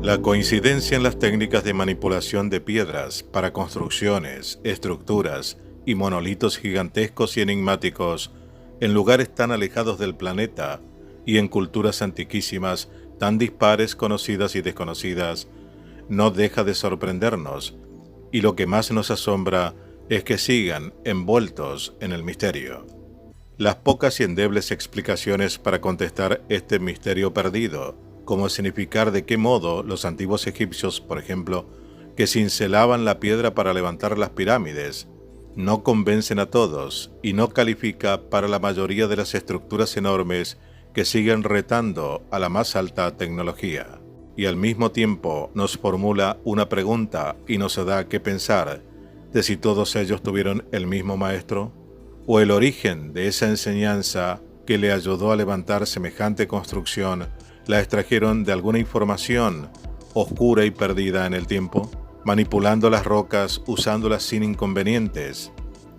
La coincidencia en las técnicas de manipulación de piedras para construcciones, estructuras y monolitos gigantescos y enigmáticos en lugares tan alejados del planeta y en culturas antiquísimas tan dispares, conocidas y desconocidas, no deja de sorprendernos, y lo que más nos asombra es que sigan envueltos en el misterio. Las pocas y endebles explicaciones para contestar este misterio perdido, como significar de qué modo los antiguos egipcios, por ejemplo, que cincelaban la piedra para levantar las pirámides, no convencen a todos y no califica para la mayoría de las estructuras enormes que siguen retando a la más alta tecnología. Y al mismo tiempo nos formula una pregunta y nos da que pensar de si todos ellos tuvieron el mismo maestro, o el origen de esa enseñanza que le ayudó a levantar semejante construcción la extrajeron de alguna información oscura y perdida en el tiempo, manipulando las rocas usándolas sin inconvenientes,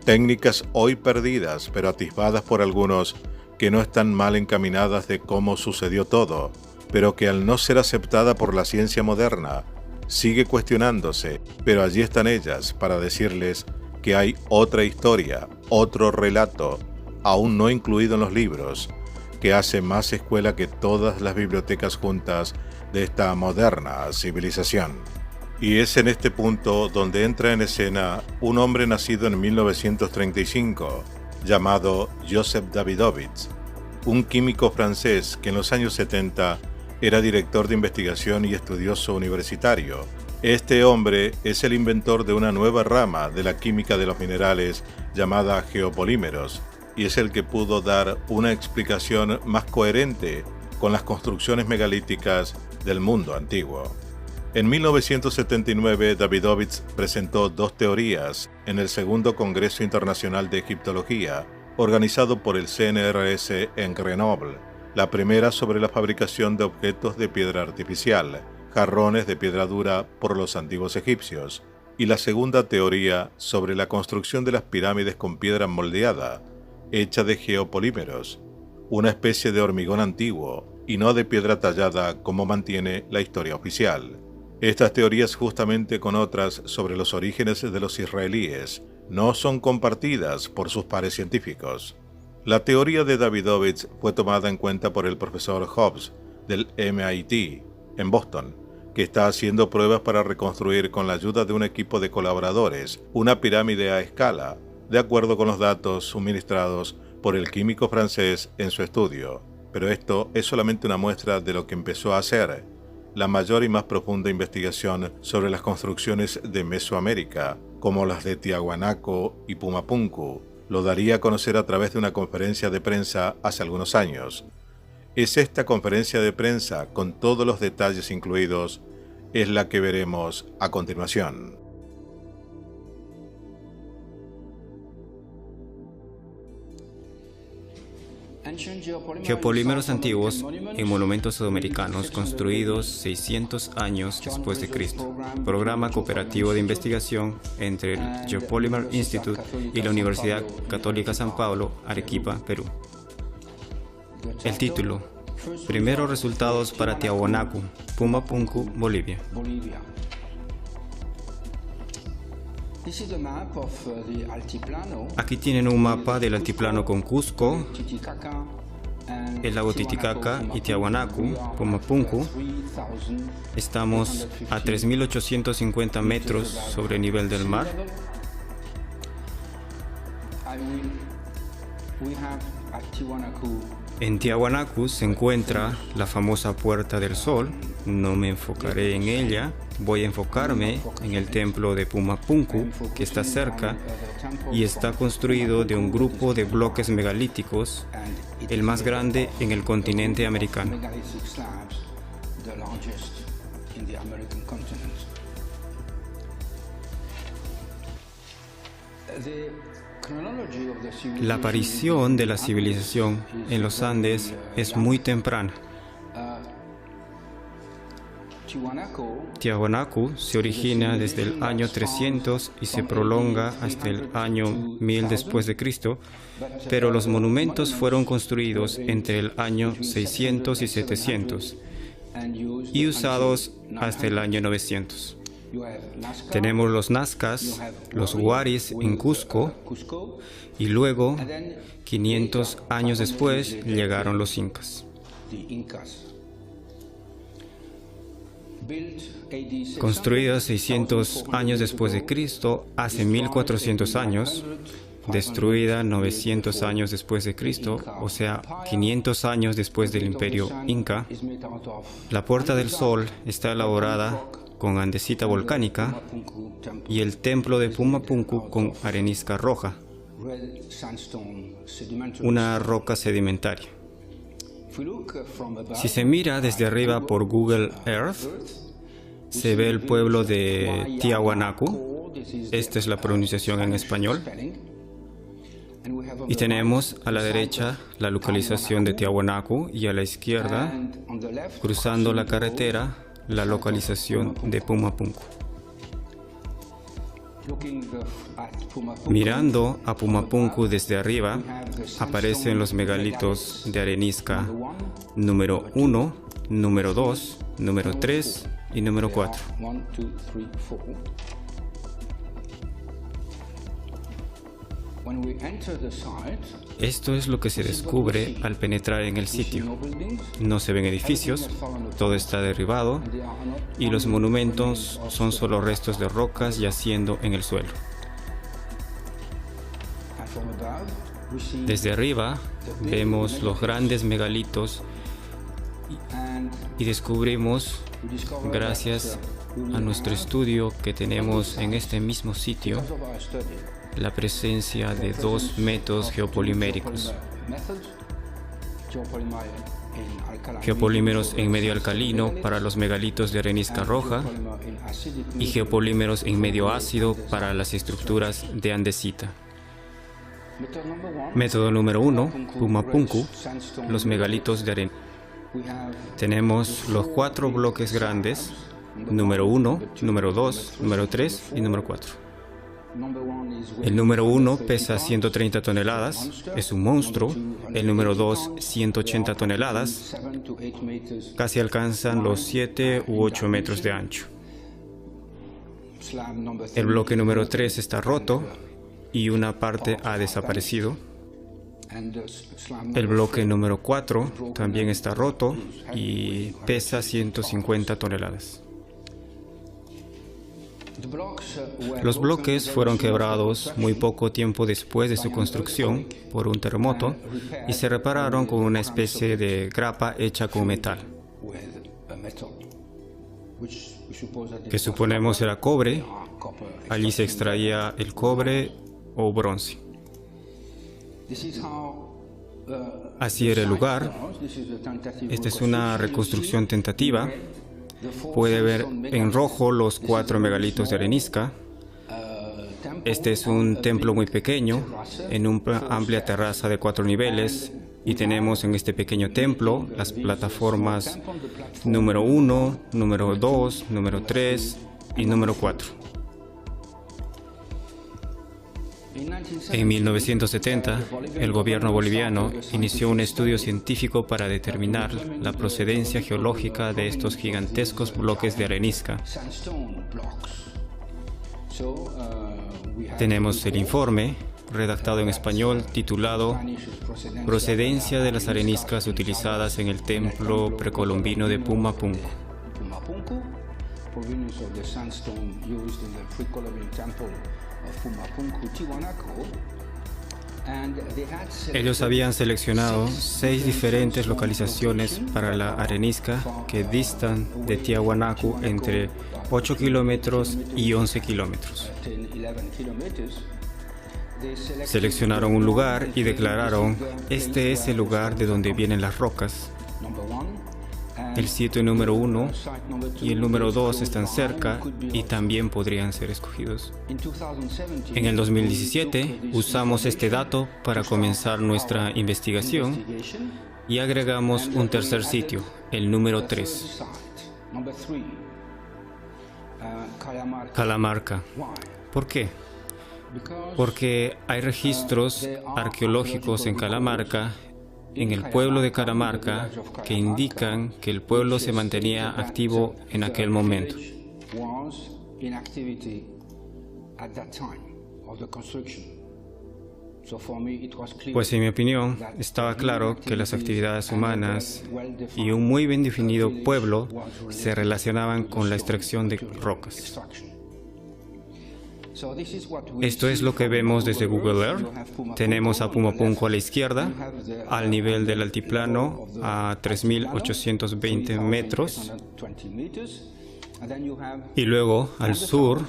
técnicas hoy perdidas pero atisbadas por algunos que no están mal encaminadas de cómo sucedió todo, pero que al no ser aceptada por la ciencia moderna, sigue cuestionándose, pero allí están ellas para decirles que hay otra historia, otro relato, aún no incluido en los libros, que hace más escuela que todas las bibliotecas juntas de esta moderna civilización. Y es en este punto donde entra en escena un hombre nacido en 1935, llamado Joseph Davidovits, un químico francés que en los años 70 era director de investigación y estudioso universitario. Este hombre es el inventor de una nueva rama de la química de los minerales llamada geopolímeros, y es el que pudo dar una explicación más coherente con las construcciones megalíticas del mundo antiguo. En 1979, Davidovits presentó dos teorías en el segundo Congreso Internacional de Egiptología, organizado por el CNRS en Grenoble. La primera sobre la fabricación de objetos de piedra artificial, jarrones de piedra dura por los antiguos egipcios, y la segunda teoría sobre la construcción de las pirámides con piedra moldeada, hecha de geopolímeros, una especie de hormigón antiguo y no de piedra tallada como mantiene la historia oficial. Estas teorías, justamente con otras sobre los orígenes de los israelíes, no son compartidas por sus pares científicos. La teoría de Davidovits fue tomada en cuenta por el profesor Hobbs del MIT en Boston, que está haciendo pruebas para reconstruir con la ayuda de un equipo de colaboradores una pirámide a escala, de acuerdo con los datos suministrados por el químico francés en su estudio. Pero esto es solamente una muestra de lo que empezó a hacer la mayor y más profunda investigación sobre las construcciones de Mesoamérica, como las de Tiahuanaco y Pumapunku, lo daría a conocer a través de una conferencia de prensa hace algunos años. Es esta conferencia de prensa, con todos los detalles incluidos, es la que veremos a continuación. Geopolímeros antiguos en monumentos sudamericanos construidos 600 años después de Cristo. Programa cooperativo de investigación entre el Geopolymer Institute y la Universidad Católica San Pablo, Arequipa, Perú. El título: Primeros resultados para Tiahuanaco, Pumapunku, Bolivia. Aquí tienen un mapa del altiplano con Cusco, el lago Titicaca y Tiahuanaco, Pumapunku. Estamos a 3.850 metros sobre el nivel del mar. En Tiahuanaco se encuentra la famosa Puerta del Sol. No me enfocaré en ella, voy a enfocarme en el templo de Pumapunku, que está cerca y está construido de un grupo de bloques megalíticos, el más grande en el continente americano. La aparición de la civilización en los Andes es muy temprana. Tiahuanaco se origina desde el año 300 y se prolonga hasta el año 1000 después de Cristo, pero los monumentos fueron construidos entre el año 600 y 700. y usados hasta el año 900. Tenemos los Nazcas, los Huaris en Cusco, y luego, 500 años después, llegaron los Incas. Construida 600 años después de Cristo, hace 1400 años, destruida 900 años después de Cristo, o sea, 500 años después del Imperio Inca. La Puerta del Sol está elaborada con andesita volcánica y el templo de Pumapunku con arenisca roja, una roca sedimentaria. Si se mira desde arriba por Google Earth, se ve el pueblo de Tiahuanaco. Esta es la pronunciación en español. Y tenemos a la derecha la localización de Tiahuanaco y a la izquierda, cruzando la carretera, la localización de Pumapunku. Mirando a Pumapunku desde arriba, aparecen los megalitos de arenisca número 1, número 2, número 3 y número 4. Esto es lo que se descubre al penetrar en el sitio. No se ven edificios, todo está derribado y los monumentos son solo restos de rocas yaciendo en el suelo. Desde arriba vemos los grandes megalitos y descubrimos, gracias a nuestro estudio que tenemos en este mismo sitio, la presencia de dos métodos geopoliméricos. Geopolímeros en medio alcalino para los megalitos de arenisca roja y geopolímeros en medio ácido para las estructuras de andesita. Método número 1, Pumapunku, los megalitos de arenisca. Tenemos los 4 bloques grandes, número 1, número 2, número 3 y número 4. El número 1 pesa 130 toneladas, es un monstruo. El número 2, 180 toneladas, casi alcanzan los 7 u 8 metros de ancho. El bloque número 3 está roto y una parte ha desaparecido. El bloque número 4 también está roto y pesa 150 toneladas. Los bloques fueron quebrados muy poco tiempo después de su construcción por un terremoto y se repararon con una especie de grapa hecha con metal, que suponemos era cobre. Allí se extraía el cobre o bronce. Así era el lugar. Esta es una reconstrucción tentativa. Puede ver en rojo los 4 megalitos de arenisca. Este es un templo muy pequeño, en una amplia terraza de 4 niveles. Y tenemos en este pequeño templo las plataformas número 1, número 2, número 3 y número 4. En 1970, el gobierno boliviano inició un estudio científico para determinar la procedencia geológica de estos gigantescos bloques de arenisca. Tenemos el informe, redactado en español, titulado Procedencia de las areniscas utilizadas en el templo precolombino de Pumapunku. Ellos habían seleccionado 6 diferentes localizaciones para la arenisca que distan de Tiahuanaco entre 8 kilómetros y 11 kilómetros. Seleccionaron un lugar y declararon: este es el lugar de donde vienen las rocas. El sitio número 1 y el número 2 están cerca y también podrían ser escogidos. En el 2017 usamos este dato para comenzar nuestra investigación y agregamos un tercer sitio, el número 3. Calamarca. ¿Por qué? Porque hay registros arqueológicos en Calamarca en el pueblo de Calamarca que indican que el pueblo se mantenía activo en aquel momento. Pues en mi opinión, estaba claro que las actividades humanas y un muy bien definido pueblo se relacionaban con la extracción de rocas. Esto es lo que vemos desde Google Earth. Tenemos a Pumapunku a la izquierda, al nivel del altiplano a 3.820 metros. Y luego, al sur,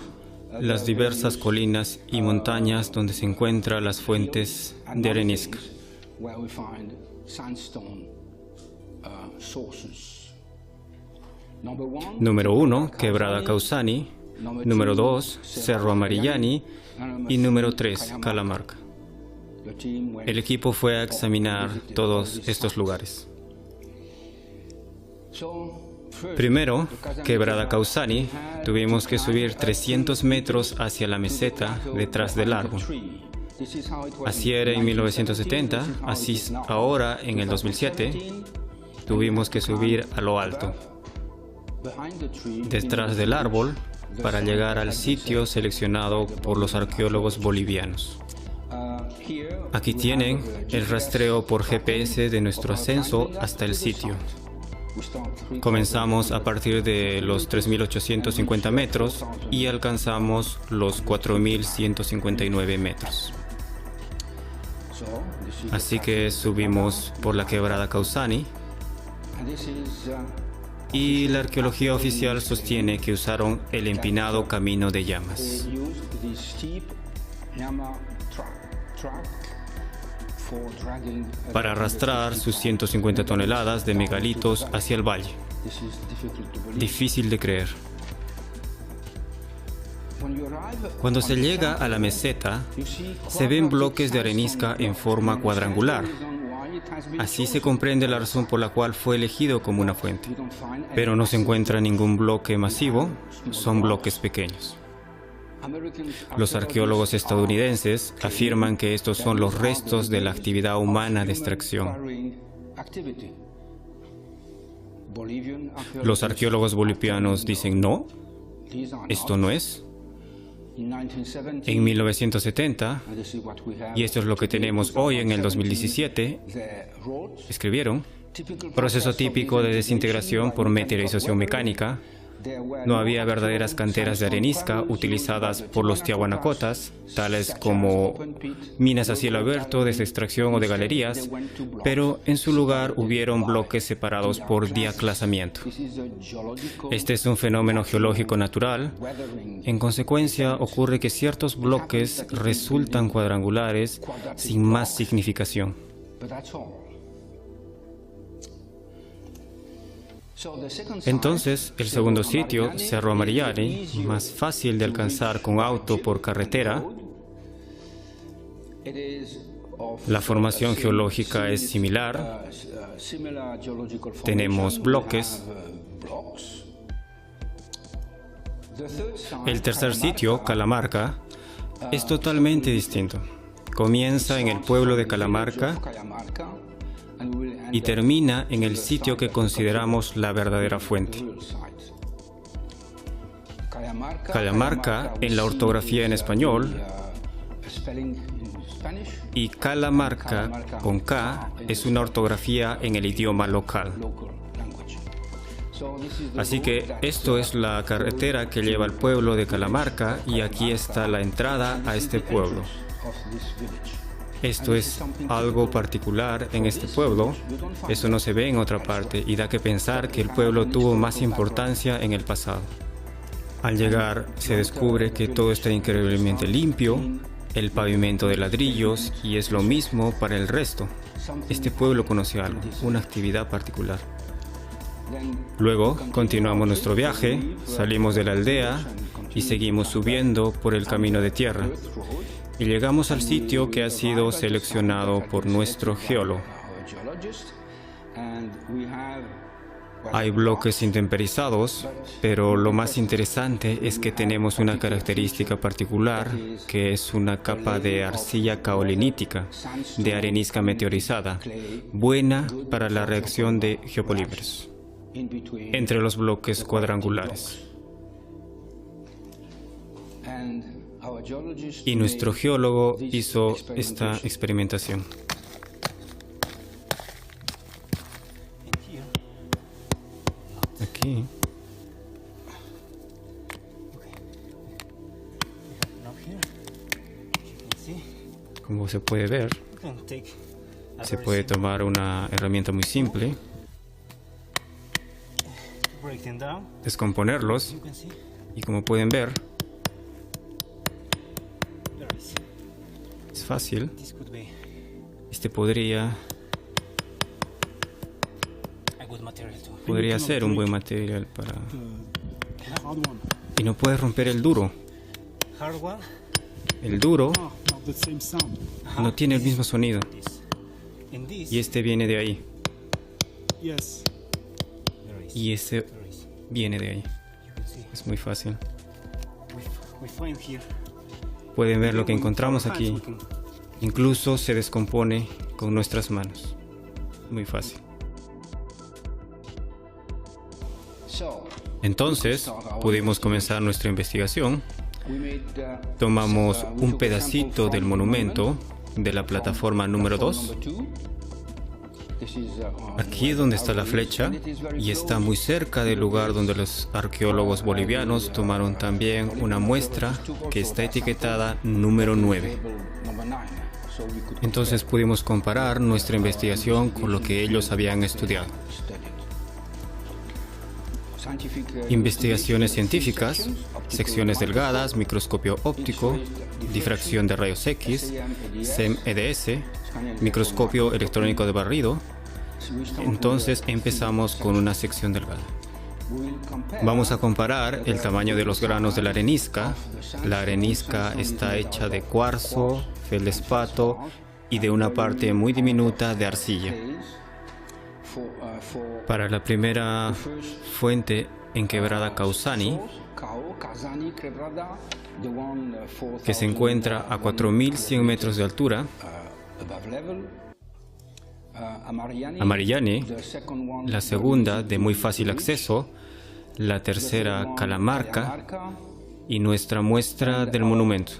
las diversas colinas y montañas donde se encuentran las fuentes de arenisca. Número 1, Quebrada Causani. Número 2, Cerro Amarillani. Y número 3, Calamarca. El equipo fue a examinar todos estos lugares. Primero, Quebrada Causani, tuvimos que subir 300 metros hacia la meseta detrás del árbol. Así era en 1970, así ahora en el 2007, tuvimos que subir a lo alto, detrás del árbol, para llegar al sitio seleccionado por los arqueólogos bolivianos. Aquí tienen el rastreo por GPS de nuestro ascenso hasta el sitio. Comenzamos a partir de los 3.850 metros y alcanzamos los 4.159 metros. Así que subimos por la Quebrada Causani y la arqueología oficial sostiene que usaron el empinado Camino de Llamas para arrastrar sus 150 toneladas de megalitos hacia el valle. Difícil de creer. Cuando se llega a la meseta, se ven bloques de arenisca en forma cuadrangular. Así se comprende la razón por la cual fue elegido como una fuente. Pero no se encuentra ningún bloque masivo, son bloques pequeños. Los arqueólogos estadounidenses afirman que estos son los restos de la actividad humana de extracción. Los arqueólogos bolivianos dicen no, esto no es. En 1970, y esto es lo que tenemos hoy en el 2017, escribieron: proceso típico de desintegración por meteorización mecánica. No había verdaderas canteras de arenisca utilizadas por los tiahuanacotas, tales como minas a cielo abierto de extracción o de galerías, pero en su lugar hubieron bloques separados por diaclasamiento. Este es un fenómeno geológico natural. En consecuencia, ocurre que ciertos bloques resultan cuadrangulares sin más significación. Entonces, el segundo sitio, Cerro Amarillani, más fácil de alcanzar con auto por carretera. La formación geológica es similar. Tenemos bloques. El tercer sitio, Calamarca, es totalmente distinto. Comienza en el pueblo de Calamarca y termina en el sitio que consideramos la verdadera fuente. Calamarca en la ortografía en español y Calamarca con K es una ortografía en el idioma local. Así que esto es la carretera que lleva al pueblo de Calamarca y aquí está la entrada a este pueblo. Esto es algo particular en este pueblo, eso no se ve en otra parte y da que pensar que el pueblo tuvo más importancia en el pasado. Al llegar se descubre que todo está increíblemente limpio, el pavimento de ladrillos y es lo mismo para el resto. Este pueblo conoció algo, una actividad particular. Luego continuamos nuestro viaje, salimos de la aldea y seguimos subiendo por el camino de tierra. Y llegamos al sitio que ha sido seleccionado por nuestro geólogo. Hay bloques intemperizados, pero lo más interesante es que tenemos una característica particular, que es una capa de arcilla caolinítica, de arenisca meteorizada, buena para la reacción de geopolímeros entre los bloques cuadrangulares. Y nuestro geólogo hizo esta experimentación. Aquí. Como se puede ver, se puede tomar una herramienta muy simple, descomponerlos, y como pueden ver, es fácil. Este podría ser un buen material para... Y no puedes romper el duro. El duro no tiene el mismo sonido. Y este viene de ahí. Y ese viene de ahí. Es muy fácil. Pueden ver lo que encontramos aquí. Incluso se descompone con nuestras manos. Muy fácil. Entonces, pudimos comenzar nuestra investigación. Tomamos un pedacito del monumento de la plataforma número 2. Aquí es donde está la flecha y está muy cerca del lugar donde los arqueólogos bolivianos tomaron también una muestra que está etiquetada número 9. Entonces pudimos comparar nuestra investigación con lo que ellos habían estudiado. Investigaciones científicas, secciones delgadas, microscopio óptico, difracción de rayos X, SEM-EDS, microscopio electrónico de barrido. Entonces empezamos con una sección delgada. Vamos a comparar el tamaño de los granos de la arenisca. La arenisca está hecha de cuarzo, feldespato y de una parte muy diminuta de arcilla. Para la primera fuente en quebrada Causani, que se encuentra a 4.100 metros de altura, Amarillani, la segunda de muy fácil acceso, la tercera Calamarca y nuestra muestra del monumento.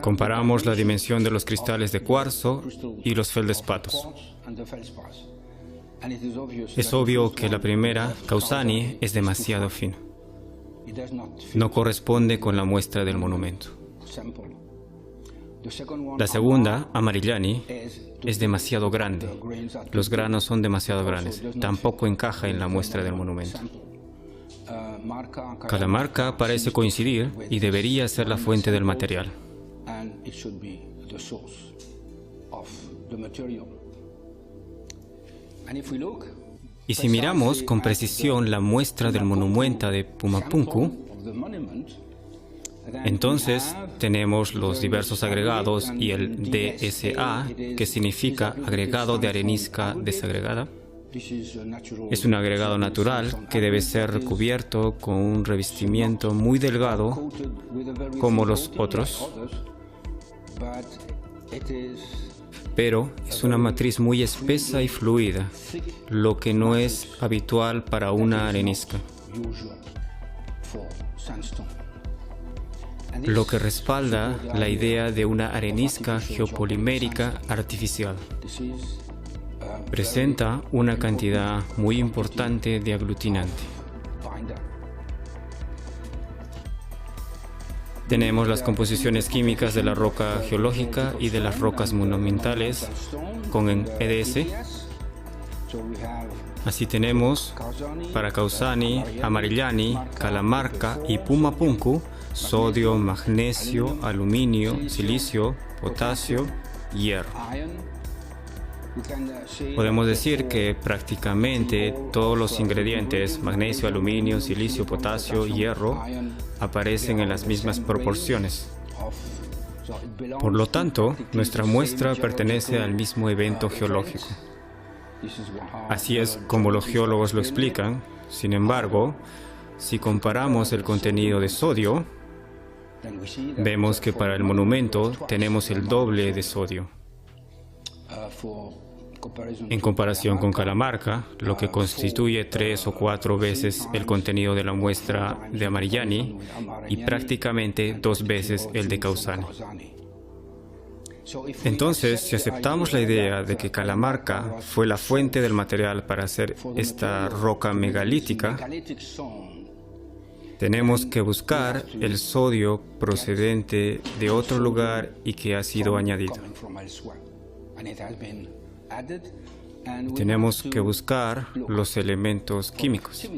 Comparamos la dimensión de los cristales de cuarzo y los feldespatos. Es obvio que la primera, Causani, es demasiado fino. No corresponde con la muestra del monumento. La segunda, Amarillani, es demasiado grande. Los granos son demasiado grandes. Tampoco encaja en la muestra del monumento. Calamarca parece coincidir y debería ser la fuente del material. Y si miramos con precisión la muestra del monumento de Pumapunku, entonces tenemos los diversos agregados y el DSA, que significa agregado de arenisca desagregada. Es un agregado natural que debe ser recubierto con un revestimiento muy delgado como los otros, pero es una matriz muy espesa y fluida, lo que no es habitual para una arenisca, lo que respalda la idea de una arenisca geopolimérica artificial. Presenta una cantidad muy importante de aglutinante. Tenemos las composiciones químicas de la roca geológica y de las rocas monumentales con EDS. Así tenemos para Causani, Amarillani, Calamarca y Pumapunku sodio, magnesio, aluminio, silicio, potasio, hierro. Podemos decir que prácticamente todos los ingredientes, magnesio, aluminio, silicio, potasio, hierro, aparecen en las mismas proporciones. Por lo tanto, nuestra muestra pertenece al mismo evento geológico. Así es como los geólogos lo explican. Sin embargo, si comparamos el contenido de sodio, vemos que para el monumento tenemos el doble de sodio. En comparación con Calamarca, lo que constituye 3 o 4 veces el contenido de la muestra de Amarigliani y prácticamente 2 veces el de Causani. Entonces, si aceptamos la idea de que Calamarca fue la fuente del material para hacer esta roca megalítica, tenemos que buscar el sodio procedente de otro lugar y que ha sido añadido. Tenemos que buscar los elementos químicos.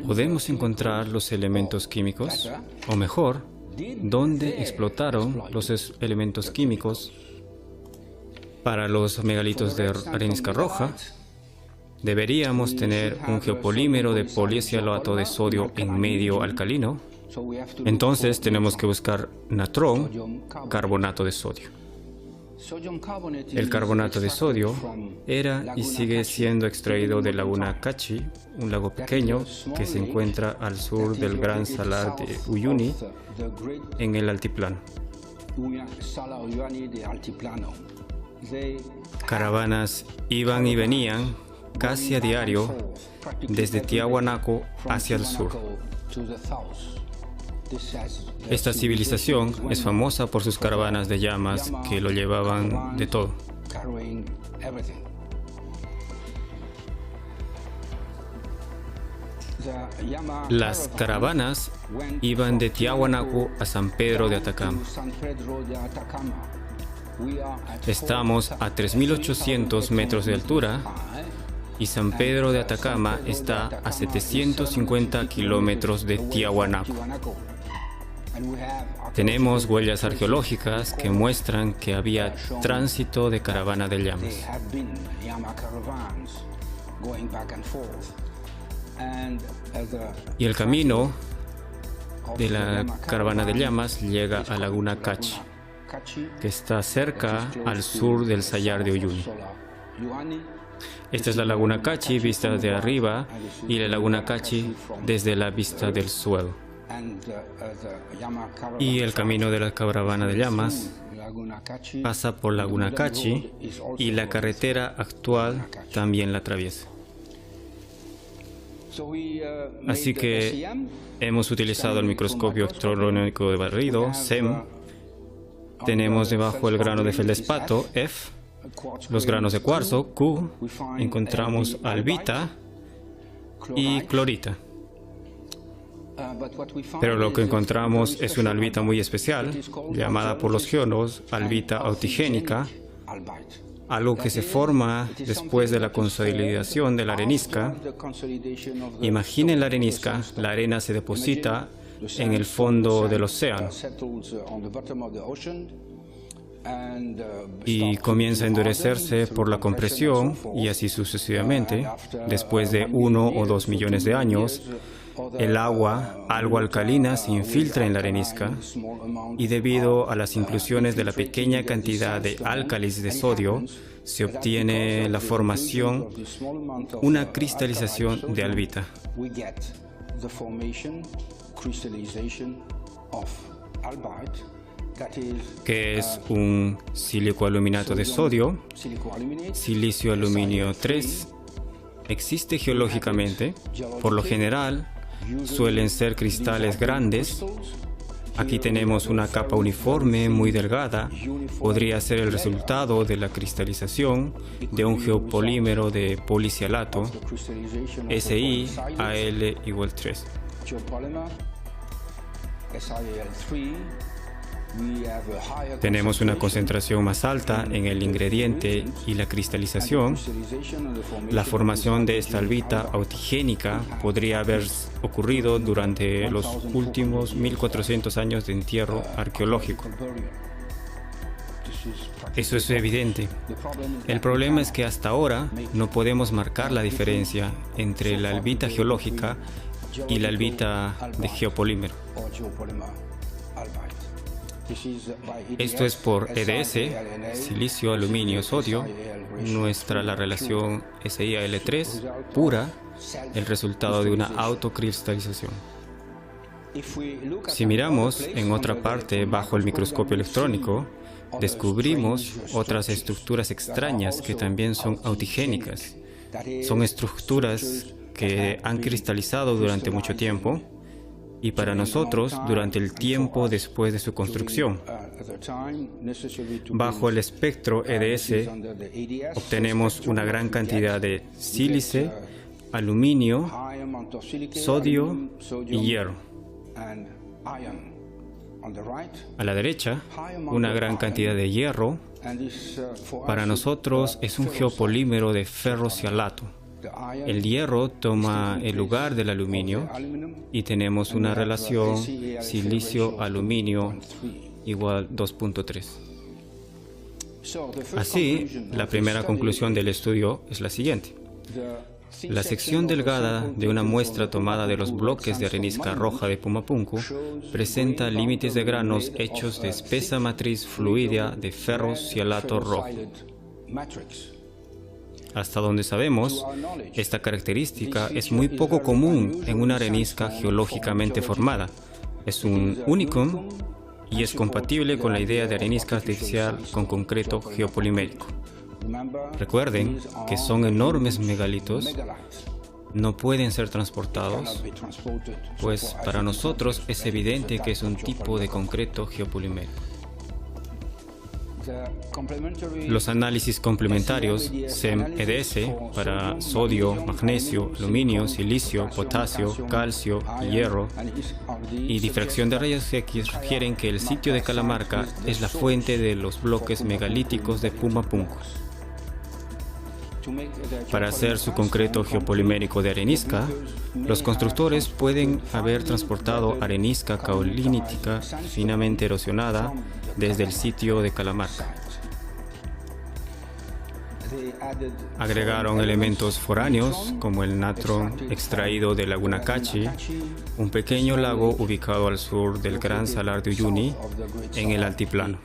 ¿Podemos encontrar los elementos químicos? O mejor, ¿dónde explotaron los elementos químicos para los megalitos de arenisca roja? ¿Deberíamos tener un geopolímero de poliecialato de sodio en medio alcalino? Entonces tenemos que buscar natrón, carbonato de sodio. El carbonato de sodio era y sigue siendo extraído de Laguna Cachi, un lago pequeño que se encuentra al sur del gran salar de Uyuni, en el altiplano. Caravanas iban y venían casi a diario desde Tiahuanaco hacia el sur. Esta civilización es famosa por sus caravanas de llamas que lo llevaban de todo. Las caravanas iban de Tiahuanaco a San Pedro de Atacama. Estamos a 3.800 metros de altura y San Pedro de Atacama está a 750 kilómetros de Tiahuanaco. Tenemos huellas arqueológicas que muestran que había tránsito de caravana de llamas. Y el camino de la caravana de llamas llega a Laguna Cachi, que está cerca al sur del Sayar de Uyuni. Esta es la Laguna Cachi vista de arriba y la Laguna Cachi desde la vista del suelo. Y el camino de la caravana de llamas pasa por Laguna Cachi y la carretera actual también la atraviesa. Así que hemos utilizado el microscopio electrónico de barrido, SEM. Tenemos debajo el grano de feldespato, F, los granos de cuarzo, Q, encontramos albita y clorita. Pero lo que encontramos es una albita muy especial, llamada por los geólogos albita autigénica, algo que se forma después de la consolidación de la arenisca. Imaginen la arenisca, la arena se deposita en el fondo del océano y comienza a endurecerse por la compresión y así sucesivamente. Después de 1 o 2 millones de años, el agua, algo alcalina, se infiltra en la arenisca y debido a las inclusiones de la pequeña cantidad de álcalis de sodio, se obtiene la formación, una cristalización de albita. Que es un silicoaluminato de sodio, silicio aluminio 3. Existe geológicamente, por lo general, suelen ser cristales grandes. Aquí tenemos una capa uniforme muy delgada. Podría ser el resultado de la cristalización de un geopolímero de policialato, SiAl = 3. Tenemos una concentración más alta en el ingrediente y la cristalización. La formación de esta albita autigénica podría haber ocurrido durante los últimos 1400 años de entierro arqueológico. Eso es evidente. El problema es que hasta ahora no podemos marcar la diferencia entre la albita geológica y la albita de geopolímero. Esto es por EDS, silicio, aluminio, sodio. La relación SiAl3 pura, el resultado de una autocristalización. Si miramos en otra parte bajo el microscopio electrónico, descubrimos otras estructuras extrañas que también son autigénicas. Son estructuras que han cristalizado durante mucho tiempo y para nosotros durante el tiempo después de su construcción. Bajo el espectro EDS obtenemos una gran cantidad de sílice, aluminio, sodio y hierro. A la derecha, una gran cantidad de hierro. Para nosotros es un geopolímero de ferrocialato. El hierro toma el lugar del aluminio y tenemos una relación silicio-aluminio igual 2.3. Así, la primera conclusión del estudio es la siguiente. La sección delgada de una muestra tomada de los bloques de arenisca roja de Pumapunku presenta límites de granos hechos de espesa matriz fluídea de ferrocialato rojo. Hasta donde sabemos, esta característica es muy poco común en una arenisca geológicamente formada. Es un unicum y es compatible con la idea de arenisca artificial con concreto geopolimérico. Recuerden que son enormes megalitos, no pueden ser transportados, pues para nosotros es evidente que es un tipo de concreto geopolimérico. Los análisis complementarios SEM-EDS para sodio, magnesio, aluminio, silicio, potasio, calcio, hierro y difracción de rayos X sugieren que el sitio de Calamarca es la fuente de los bloques megalíticos de Pumapunku. Para hacer su concreto geopolimérico de arenisca, los constructores pueden haber transportado arenisca caolinítica finamente erosionada desde el sitio de Calamarca. Agregaron elementos foráneos como el natron extraído de Laguna Cachi, un pequeño lago ubicado al sur del Gran Salar de Uyuni en el altiplano.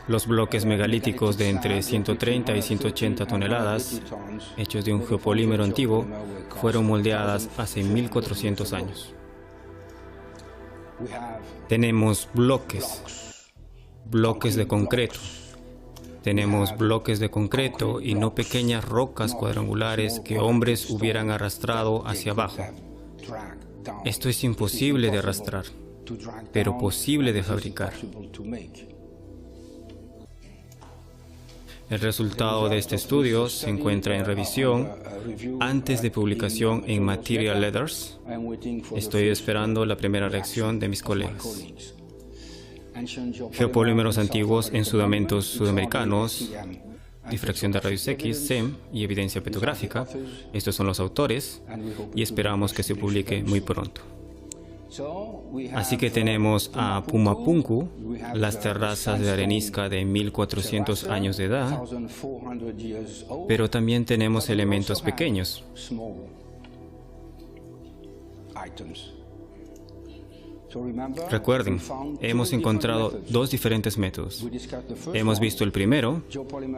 Los bloques megalíticos de entre 130 y 180 toneladas, hechos de un geopolímero antiguo, fueron moldeadas hace 1400 años. Tenemos bloques de concreto. Tenemos bloques de concreto y no pequeñas rocas cuadrangulares que hombres hubieran arrastrado hacia abajo. Esto es imposible de arrastrar, pero posible de fabricar. El resultado de este estudio se encuentra en revisión antes de publicación en Material Letters. Estoy esperando la primera reacción de mis colegas. Geopolímeros antiguos en sudamentos sudamericanos, difracción de rayos X, SEM y evidencia petrográfica. Estos son los autores y esperamos que se publique muy pronto. Así que tenemos a Pumapunku, las terrazas de arenisca de 1400 años de edad, pero también tenemos elementos pequeños. Recuerden, hemos encontrado dos diferentes métodos. Hemos visto el primero,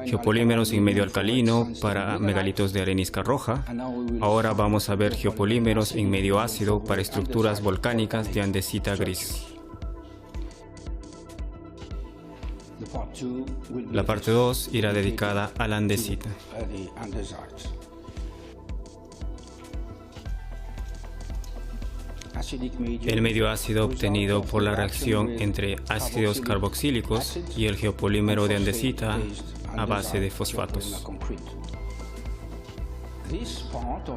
geopolímeros en medio alcalino para megalitos de arenisca roja. Ahora vamos a ver geopolímeros en medio ácido para estructuras volcánicas de andesita gris. La parte 2 irá dedicada a la andesita. El medio ácido obtenido por la reacción entre ácidos carboxílicos y el geopolímero de andesita a base de fosfatos.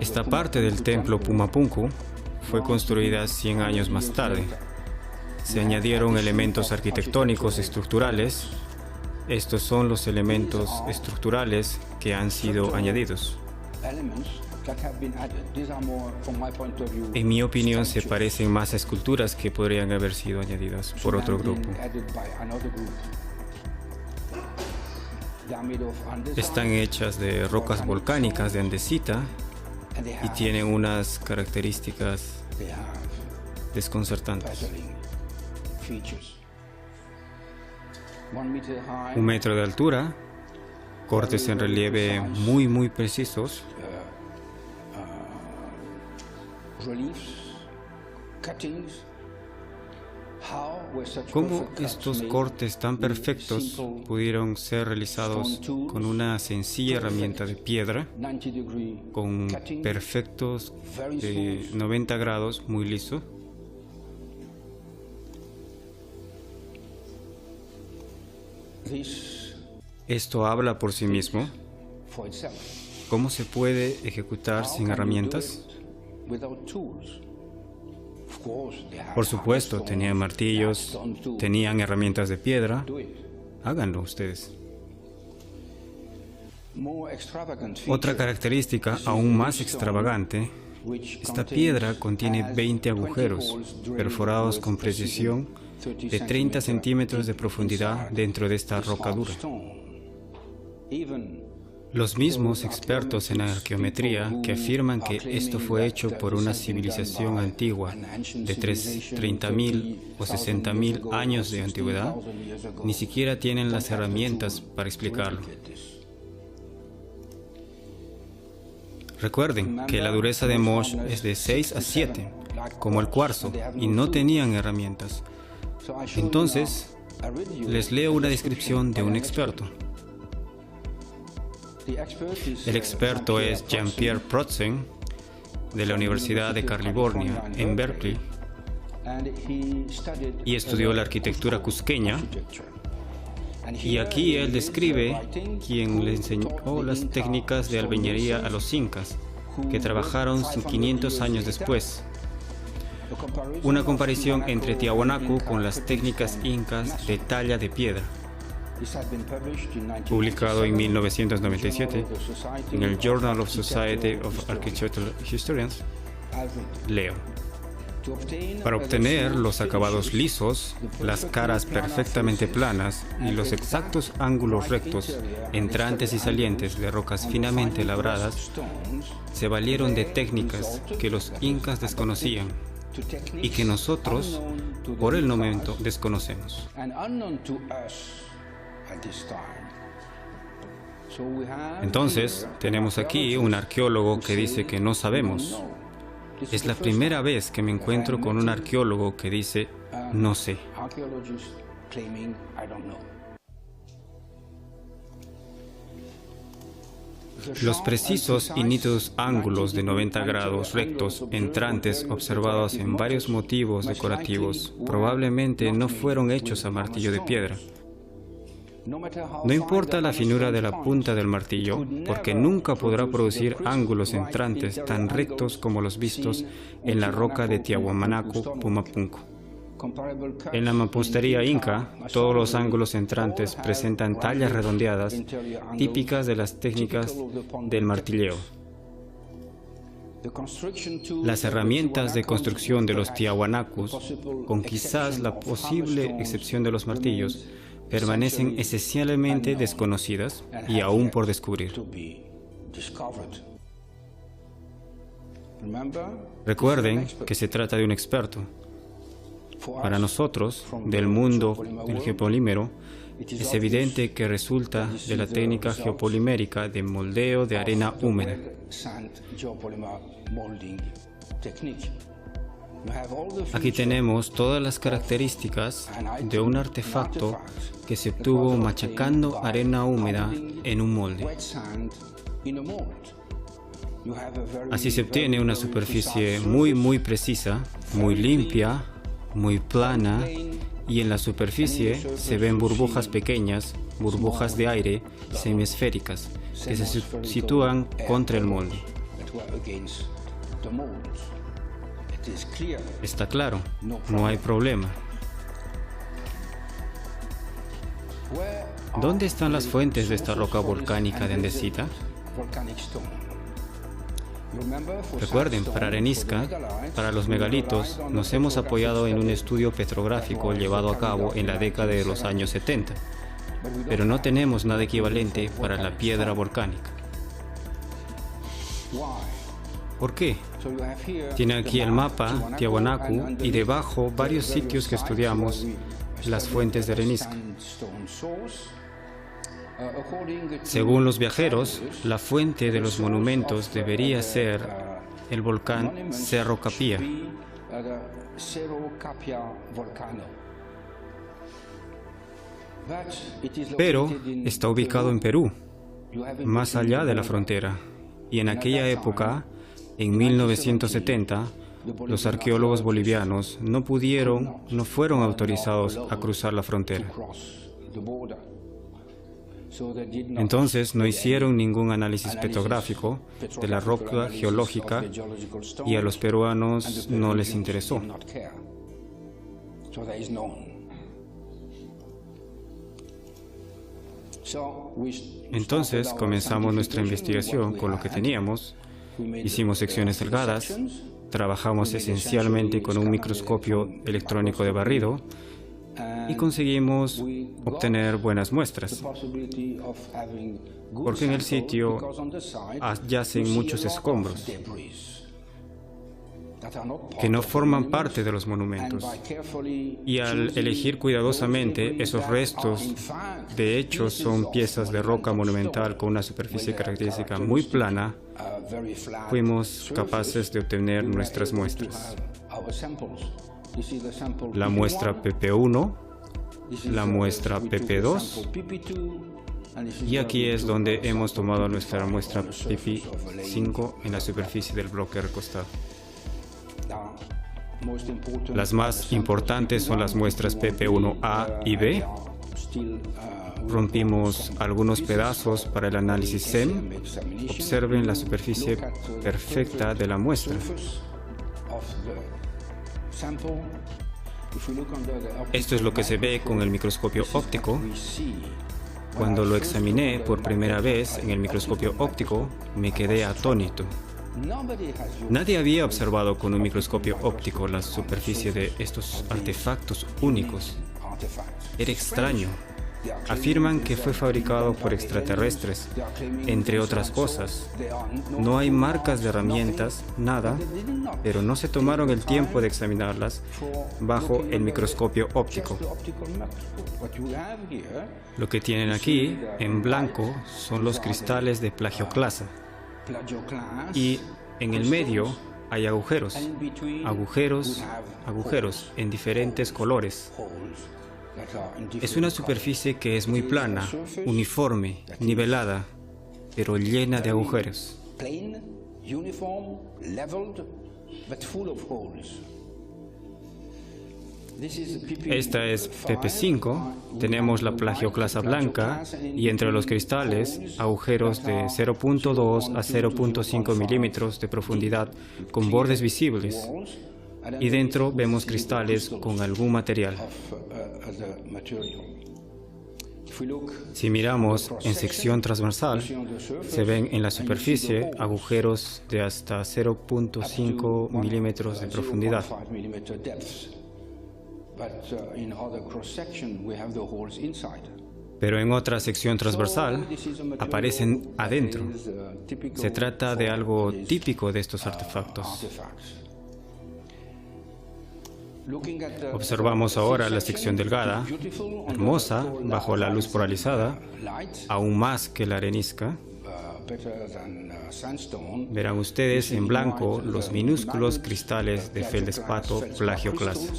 Esta parte del templo Pumapunku fue construida 100 años más tarde. Se añadieron elementos arquitectónicos estructurales. Estos son los elementos estructurales que han sido añadidos. En mi opinión, se parecen más a esculturas que podrían haber sido añadidas por otro grupo. Están hechas de rocas volcánicas de andesita y tienen unas características desconcertantes. 1 metro de altura, cortes en relieve muy precisos, ¿cómo estos cortes tan perfectos pudieron ser realizados con una sencilla herramienta de piedra, con perfectos de 90 grados, muy liso? Esto habla por sí mismo. ¿Cómo se puede ejecutar sin herramientas? Por supuesto, tenían martillos, tenían herramientas de piedra. Háganlo ustedes. Otra característica aún más extravagante: esta piedra contiene 20 agujeros perforados con precisión de 30 centímetros de profundidad dentro de esta roca dura. Los mismos expertos en arqueometría que afirman que esto fue hecho por una civilización antigua de 30.000 o 60.000 años de antigüedad, ni siquiera tienen las herramientas para explicarlo. Recuerden que la dureza de Mosh es de 6 a 7, como el cuarzo, y no tenían herramientas. Entonces, les leo una descripción de un experto. El experto es Jean-Pierre Protzen, de la Universidad de California, en Berkeley, y estudió la arquitectura cusqueña. Y aquí él describe quien le enseñó las técnicas de albañilería a los incas, que trabajaron 500 años después. Una comparación entre Tiahuanaco con las técnicas incas de talla de piedra. Publicado en 1997 en el Journal of Society of Architectural Historians. Leo. Para obtener los acabados lisos, las caras perfectamente planas y los exactos ángulos rectos, entrantes y salientes de rocas finamente labradas, se valieron de técnicas que los incas desconocían y que nosotros, por el momento, desconocemos. Entonces, tenemos aquí un arqueólogo que dice que no sabemos. Es la primera vez que me encuentro con un arqueólogo que dice no sé. Los precisos y nítidos ángulos de 90 grados rectos entrantes observados en varios motivos decorativos probablemente no fueron hechos a martillo de piedra. No importa la finura de la punta del martillo, porque nunca podrá producir ángulos entrantes tan rectos como los vistos en la roca de Tiahuanaco, Pumapunku. En la mampostería inca, todos los ángulos entrantes presentan tallas redondeadas, típicas de las técnicas del martilleo. Las herramientas de construcción de los tiahuanacos, con quizás la posible excepción de los martillos, permanecen esencialmente desconocidas y aún por descubrir. Recuerden que se trata de un experto. Para nosotros, del mundo del geopolímero, es evidente que resulta de la técnica geopolimérica de moldeo de arena húmeda. Aquí tenemos todas las características de un artefacto que se obtuvo machacando arena húmeda en un molde. Así se obtiene una superficie muy precisa, muy limpia, muy plana, y en la superficie se ven burbujas pequeñas, burbujas de aire semiesféricas, que se sitúan contra el molde. Está claro, no hay problema. ¿Dónde están las fuentes de esta roca volcánica de andesita? Recuerden, para arenisca, para los megalitos, nos hemos apoyado en un estudio petrográfico llevado a cabo en la década de los años 70, pero no tenemos nada equivalente para la piedra volcánica. ¿Por qué? Tiene aquí el mapa Tiahuanacu y debajo varios sitios que estudiamos las fuentes de arenisca. Según los viajeros, la fuente de los monumentos debería ser el volcán Cerro Capilla. Pero está ubicado en Perú, más allá de la frontera. Y en aquella época, en 1970, los arqueólogos bolivianos no fueron autorizados a cruzar la frontera. Entonces no hicieron ningún análisis petrográfico de la roca geológica y a los peruanos no les interesó. Entonces comenzamos nuestra investigación con lo que teníamos. Hicimos secciones delgadas, trabajamos esencialmente con un microscopio electrónico de barrido y conseguimos obtener buenas muestras, porque en el sitio yacen muchos escombros que no forman parte de los monumentos. Y al elegir cuidadosamente esos restos, de hecho son piezas de roca monumental con una superficie característica muy plana, fuimos capaces de obtener nuestras muestras. La muestra PP1, la muestra PP2, y aquí es donde hemos tomado nuestra muestra PP5 en la superficie del bloque recostado. Las más importantes son las muestras PP1A y B. Rompimos algunos pedazos para el análisis SEM. Observen la superficie perfecta de la muestra. Esto es lo que se ve con el microscopio óptico. Cuando lo examiné por primera vez en el microscopio óptico, me quedé atónito. Nadie había observado con un microscopio óptico la superficie de estos artefactos únicos. Era extraño. Afirman que fue fabricado por extraterrestres, entre otras cosas. No hay marcas de herramientas, nada, pero no se tomaron el tiempo de examinarlas bajo el microscopio óptico. Lo que tienen aquí, en blanco, son los cristales de plagioclasa. Y en el medio hay agujeros en diferentes colores. Es una superficie que es muy plana, uniforme, nivelada, pero llena de agujeros. Esta es PP5, tenemos la plagioclasa blanca y entre los cristales agujeros de 0.2 a 0.5 milímetros de profundidad con bordes visibles, y dentro vemos cristales con algún material. Si miramos en sección transversal, se ven en la superficie agujeros de hasta 0.5 milímetros de profundidad. Pero en otra sección transversal aparecen adentro. Se trata de algo típico de estos artefactos. Observamos ahora la sección delgada, hermosa, bajo la luz polarizada, aún más que la arenisca. Verán ustedes en blanco los minúsculos cristales de feldespato plagioclasa.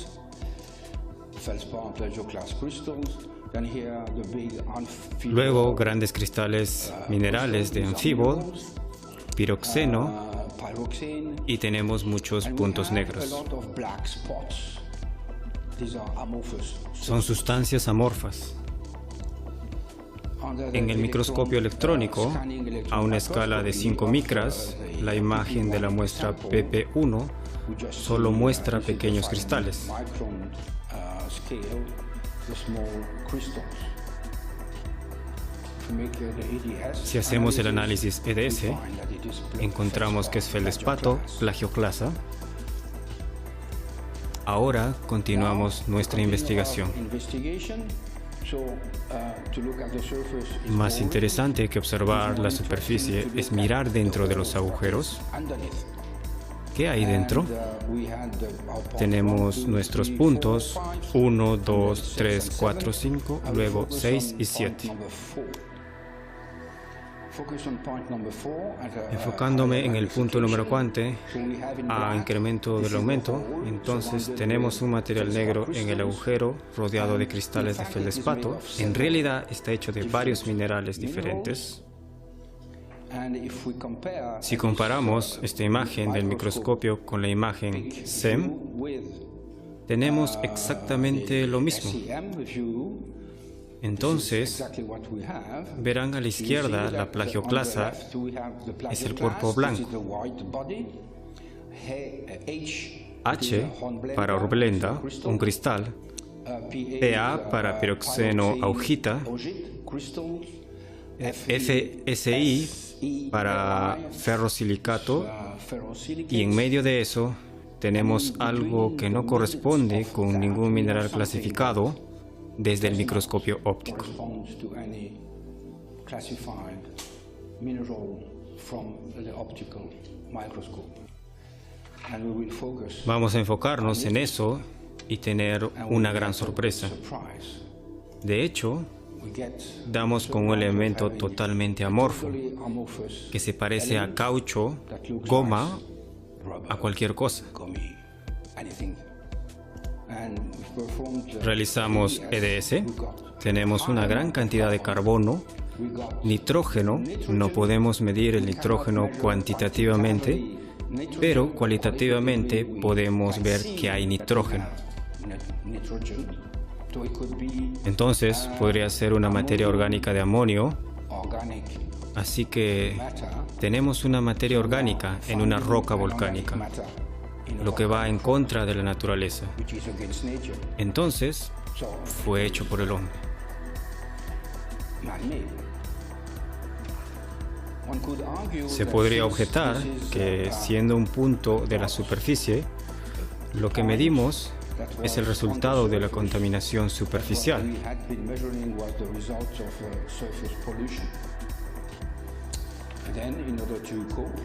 Luego, grandes cristales minerales de anfibol, piroxeno, y tenemos muchos puntos negros. Son sustancias amorfas. En el microscopio electrónico, a una escala de 5 micras, la imagen de la muestra PP1 solo muestra pequeños cristales. Si hacemos el análisis EDS, encontramos que es feldespato, plagioclasa. Ahora continuamos nuestra investigación. Más interesante que observar la superficie es mirar dentro de los agujeros, ¿Qué hay dentro? Tenemos nuestros puntos 1, 2, 3, 4, 5, luego 6 y 7. Enfocándome en el punto número 4, a incremento del aumento, entonces tenemos un material negro en el agujero rodeado de cristales de feldespato. En realidad está hecho de varios minerales diferentes. Si comparamos esta imagen del microscopio con la imagen SEM, tenemos exactamente lo mismo. Entonces, verán a la izquierda la plagioclasa, es el cuerpo blanco. H para horblenda, un cristal. Pa para piroxeno augita. FSI para ferrosilicato. Y en medio de eso tenemos algo que no corresponde con ningún mineral clasificado desde el microscopio óptico. Vamos a enfocarnos en eso y tener una gran sorpresa. De hecho, damos con un elemento totalmente amorfo, que se parece a caucho, goma, a cualquier cosa. Realizamos EDS, tenemos una gran cantidad de carbono, nitrógeno, no podemos medir el nitrógeno cuantitativamente, pero cualitativamente podemos ver que hay nitrógeno. Entonces podría ser una materia orgánica de amonio, así que tenemos una materia orgánica en una roca volcánica, lo que va en contra de la naturaleza. Entonces, fue hecho por el hombre. Se podría objetar que, siendo un punto de la superficie, lo que medimos es el resultado de la contaminación superficial.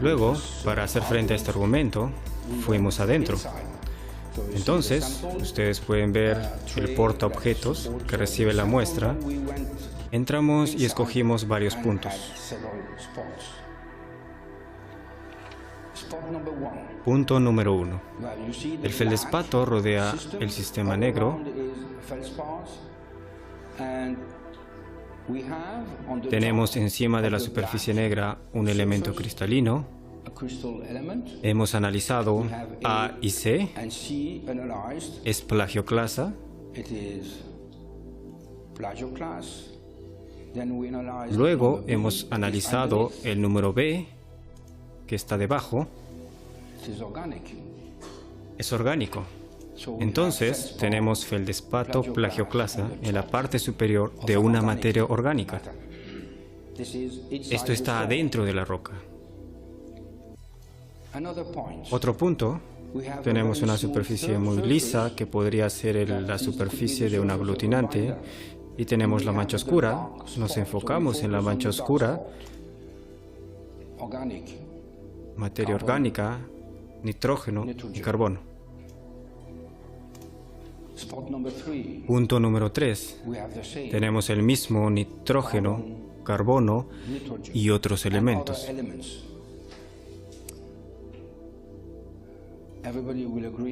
Luego, para hacer frente a este argumento, fuimos adentro. Entonces, ustedes pueden ver el portaobjetos que recibe la muestra. Entramos y escogimos varios puntos. Punto número 1. El feldespato rodea el sistema negro. Tenemos encima de la superficie negra un elemento cristalino. Hemos analizado A y C. Es plagioclasa. Luego hemos analizado el número B, que está debajo. Es orgánico. Entonces, tenemos feldespato plagioclasa en la parte superior de una materia orgánica. Esto está adentro de la roca. Otro punto, tenemos una superficie muy lisa que podría ser la superficie de un aglutinante, y tenemos la mancha oscura. Nos enfocamos en la mancha oscura, materia orgánica, nitrógeno y carbono. Punto número 3. Tenemos el mismo nitrógeno, carbono y otros elementos.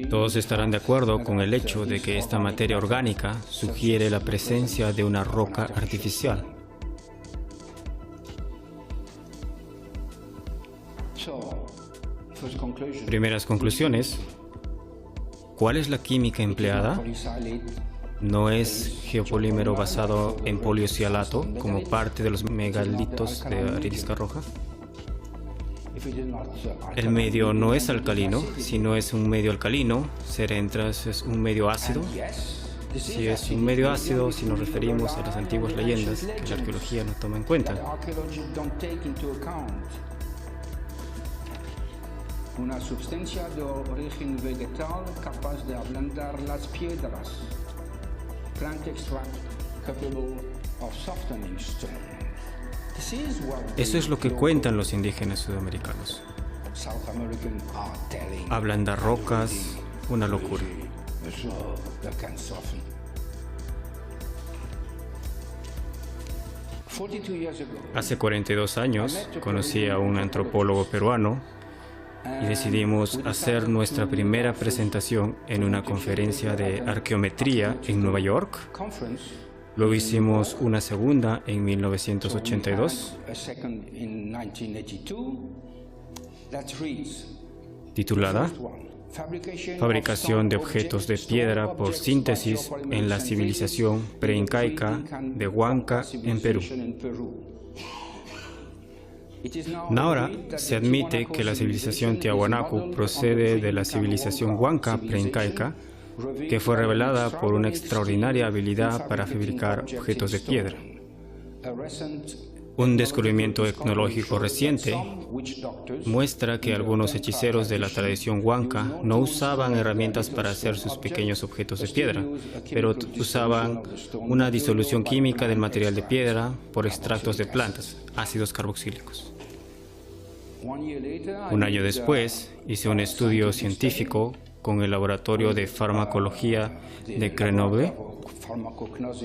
Todos estarán de acuerdo con el hecho de que esta materia orgánica sugiere la presencia de una roca artificial. Primeras conclusiones. ¿Cuál es la química empleada? No es geopolímero basado en poliocialato como parte de los megalitos de arenisca roja. El medio no es alcalino. Si no es un medio alcalino, será entonces un medio ácido. Si es un medio ácido, si nos referimos a las antiguas leyendas que la arqueología no toma en cuenta. Una sustancia de origen vegetal capaz de ablandar las piedras. Plant extract capable of softening stone. Eso es lo que cuentan los indígenas sudamericanos. South American are telling. ablandar rocas, una locura. So they can soften. 42 years ago, Hace 42 años conocí a un antropólogo peruano y decidimos hacer nuestra primera presentación en una conferencia de arqueometría en Nueva York. conference, Luego hicimos una segunda en 1982, a second in 1982, that reads, titulada first one, Fabricación de objetos de piedra por síntesis en la civilización preincaica de Huanca en Perú. Ahora se admite que la civilización Tiahuanaco procede de la civilización Huanca preincaica, que fue revelada por una extraordinaria habilidad para fabricar objetos de piedra. Un descubrimiento etnológico reciente muestra que algunos hechiceros de la tradición Huanca no usaban herramientas para hacer sus pequeños objetos de piedra, pero usaban una disolución química del material de piedra por extractos de plantas, ácidos carboxílicos. Un año después, hice un estudio científico con el Laboratorio de Farmacología de Grenoble.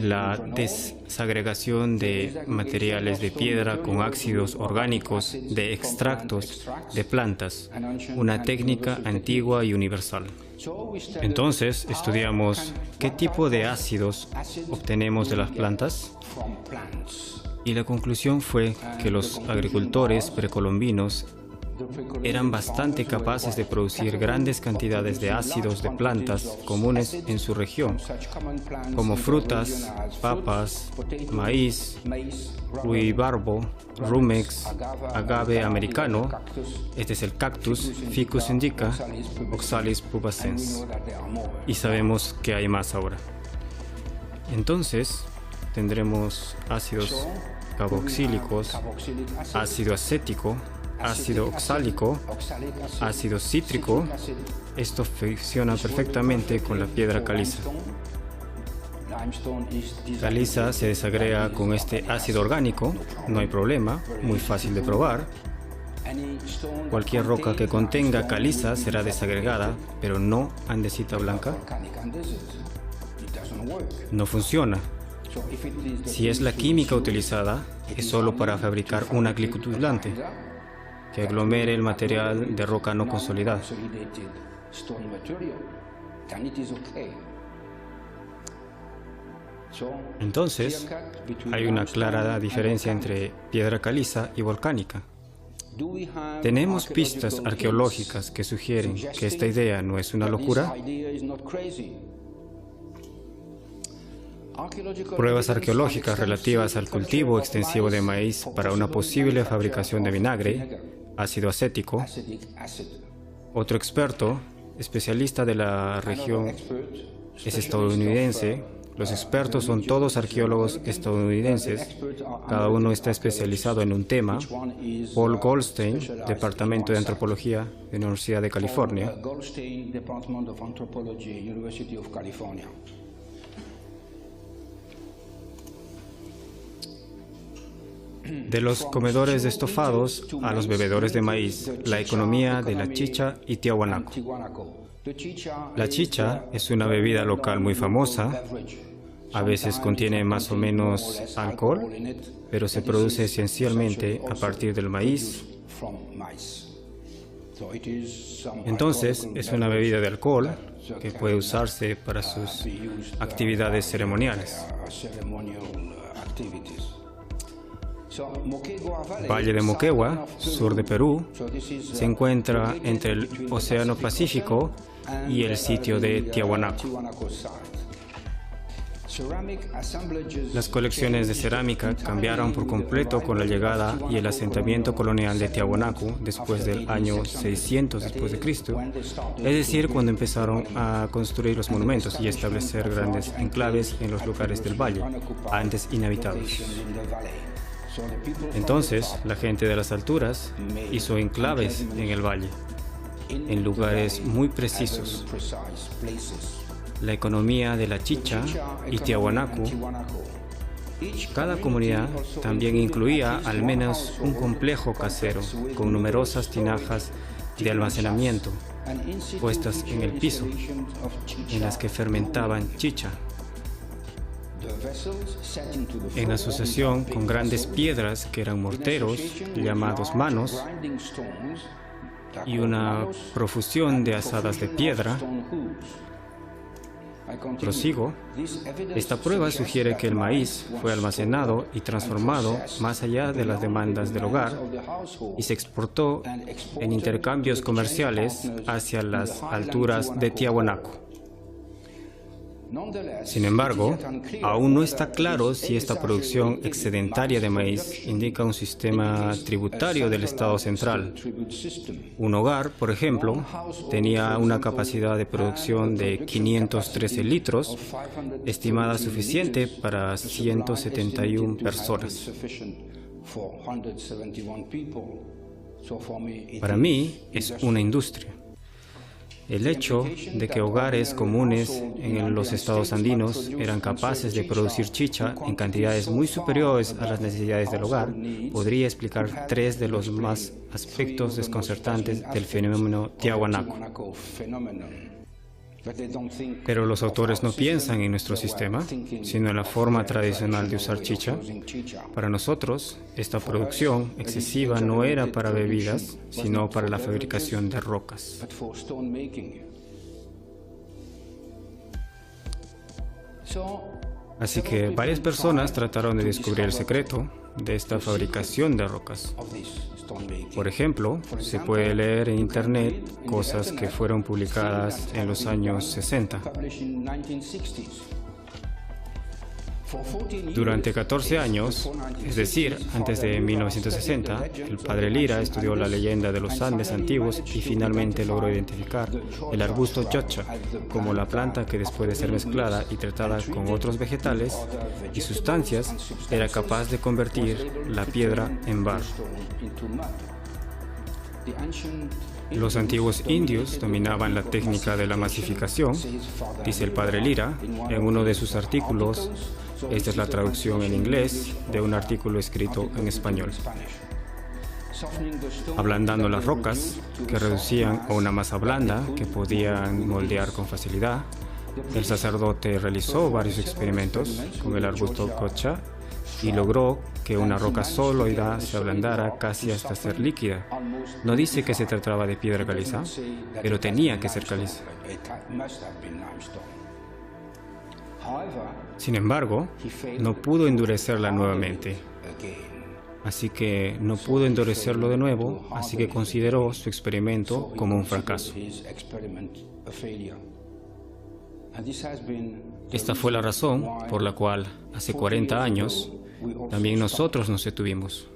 La desagregación de materiales de piedra con ácidos orgánicos de extractos de plantas, una técnica antigua y universal. Entonces, estudiamos qué tipo de ácidos obtenemos de las plantas y la conclusión fue que los agricultores precolombinos eran bastante capaces de producir grandes cantidades de ácidos de plantas comunes en su región, como frutas, papas, maíz, ruibarbo, rumex, agave americano, este es el cactus, ficus indica, oxalis pubescens. Y sabemos que hay más ahora. Entonces, tendremos ácidos carboxílicos, ácido acético, ácido oxálico, ácido cítrico. Esto funciona perfectamente con la piedra caliza. Caliza se desagrega con este ácido orgánico, no hay problema, muy fácil de probar. Cualquier roca que contenga caliza será desagregada, pero no andesita blanca. No funciona. Si es la química utilizada, es solo para fabricar un aglutinante que aglomere el material de roca no consolidada. Entonces, hay una clara diferencia entre piedra caliza y volcánica. ¿Tenemos pistas arqueológicas que sugieren que esta idea no es una locura? Pruebas arqueológicas relativas al cultivo extensivo de maíz para una posible fabricación de vinagre, ácido acético. Otro experto, especialista de la región, es estadounidense. Los expertos son todos arqueólogos estadounidenses. Cada uno está especializado en un tema. Paul Goldstein, Departamento de Antropología de la Universidad de California. De los comedores de estofados a los bebedores de maíz, la economía de la chicha y Tiahuanaco. La chicha es una bebida local muy famosa. A veces contiene más o menos alcohol, pero se produce esencialmente a partir del maíz. Entonces, es una bebida de alcohol que puede usarse para sus actividades ceremoniales. Valle de Moquegua, sur de Perú, se encuentra entre el Océano Pacífico y el sitio de Tiahuanaco. Las colecciones de cerámica cambiaron por completo con la llegada y el asentamiento colonial de Tiahuanaco después del año 600 después de Cristo, es decir, cuando empezaron a construir los monumentos y establecer grandes enclaves en los lugares del valle, antes inhabitados. Entonces, la gente de las alturas hizo enclaves en el valle, en lugares muy precisos. La economía de la chicha y Tiahuanaco. Cada comunidad también incluía al menos un complejo casero con numerosas tinajas de almacenamiento puestas en el piso, en las que fermentaban chicha, en asociación con grandes piedras que eran morteros, llamados manos, y una profusión de azadas de piedra. Prosigo. Esta prueba sugiere que el maíz fue almacenado y transformado más allá de las demandas del hogar y se exportó en intercambios comerciales hacia las alturas de Tiahuanaco. Sin embargo, aún no está claro si esta producción excedentaria de maíz indica un sistema tributario del Estado central. Un hogar, por ejemplo, tenía una capacidad de producción de 513 litros, estimada suficiente para 171 personas. Para mí, es una industria. El hecho de que hogares comunes en los estados andinos eran capaces de producir chicha en cantidades muy superiores a las necesidades del hogar podría explicar tres de los más aspectos desconcertantes del fenómeno Tiahuanaco. Pero los autores no piensan en nuestro sistema, sino en la forma tradicional de usar chicha. Para nosotros, esta producción excesiva no era para bebidas, sino para la fabricación de rocas. Así que varias personas trataron de descubrir el secreto de esta fabricación de rocas. Por ejemplo, se puede leer en Internet cosas que fueron publicadas en los años 60. Durante 14 años, es decir, antes de 1960, el padre Lira estudió la leyenda de los Andes antiguos y finalmente logró identificar el arbusto chocha como la planta que después de ser mezclada y tratada con otros vegetales y sustancias era capaz de convertir la piedra en barro. Los antiguos indios dominaban la técnica de la masificación, dice el padre Lira en uno de sus artículos. Esta es la traducción en inglés de un artículo escrito en español. Ablandando las rocas, que reducían a una masa blanda que podían moldear con facilidad, el sacerdote realizó varios experimentos con el arbusto chocha y logró que una roca sólida se ablandara casi hasta ser líquida. No dice que se trataba de piedra caliza, pero tenía que ser caliza. Sin embargo, no pudo endurecerla nuevamente. Así que no pudo endurecerlo de nuevo, así que consideró su experimento como un fracaso. Esta fue la razón por la cual hace 40 años también nosotros nos detuvimos.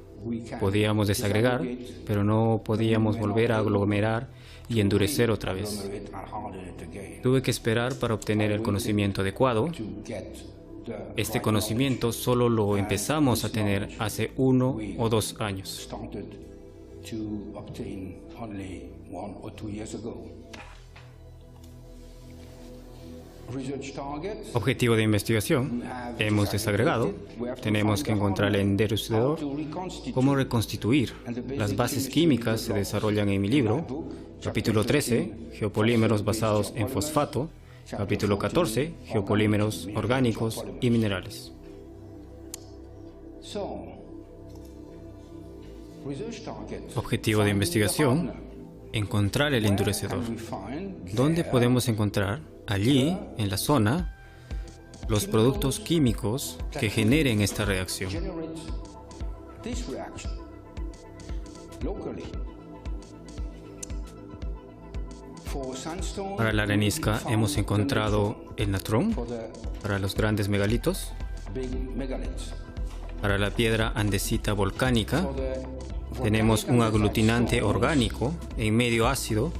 Podíamos desagregar, pero no podíamos volver a aglomerar y endurecer otra vez. Tuve que esperar para obtener el conocimiento adecuado. Este conocimiento solo lo empezamos a tener hace 1 o 2 años. Objetivo de investigación. Hemos desagregado. Tenemos que encontrar el endurecedor. Cómo reconstituir. Las bases químicas se desarrollan en mi libro. Capítulo 13. Geopolímeros basados en fosfato. Capítulo 14. Geopolímeros orgánicos y minerales. Objetivo de investigación. Encontrar el endurecedor. ¿Dónde podemos encontrar? Allí, en la zona, los productos químicos que generen esta reacción. Para la arenisca hemos encontrado el natrón, para los grandes megalitos, para la piedra andesita volcánica, tenemos un aglutinante orgánico en medio ácido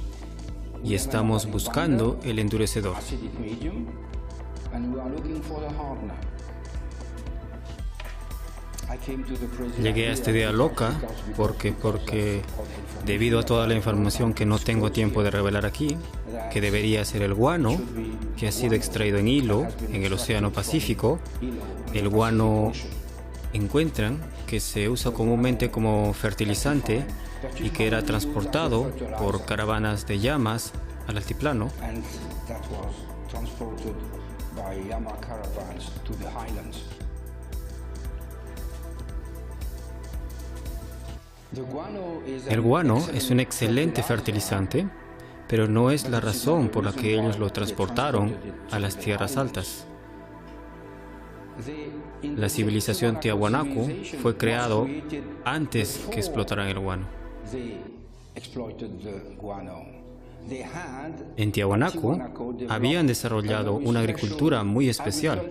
y estamos buscando el endurecedor. Llegué a esta idea loca porque debido a toda la información que no tengo tiempo de revelar aquí, que debería ser el guano, que ha sido extraído en hilo en el Océano Pacífico, el guano encuentran que se usa comúnmente como fertilizante y que era transportado por caravanas de llamas al altiplano. and that was transported by Yama caravans to the highlands. El guano es un excelente fertilizante, pero no es la razón por la que ellos lo transportaron a las tierras altas. La civilización Tiahuanaco fue creado antes que explotaran el guano. En Tiahuanaco habían desarrollado una agricultura muy especial.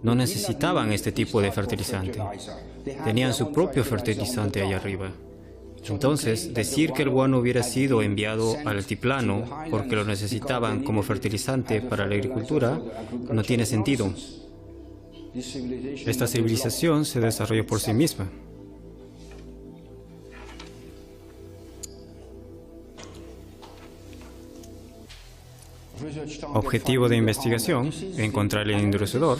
No necesitaban este tipo de fertilizante. Tenían su propio fertilizante allá arriba. Entonces, decir que el guano hubiera sido enviado al altiplano porque lo necesitaban como fertilizante para la agricultura no tiene sentido. Esta civilización se desarrolló por sí misma. Objetivo de investigación: encontrar el endurecedor.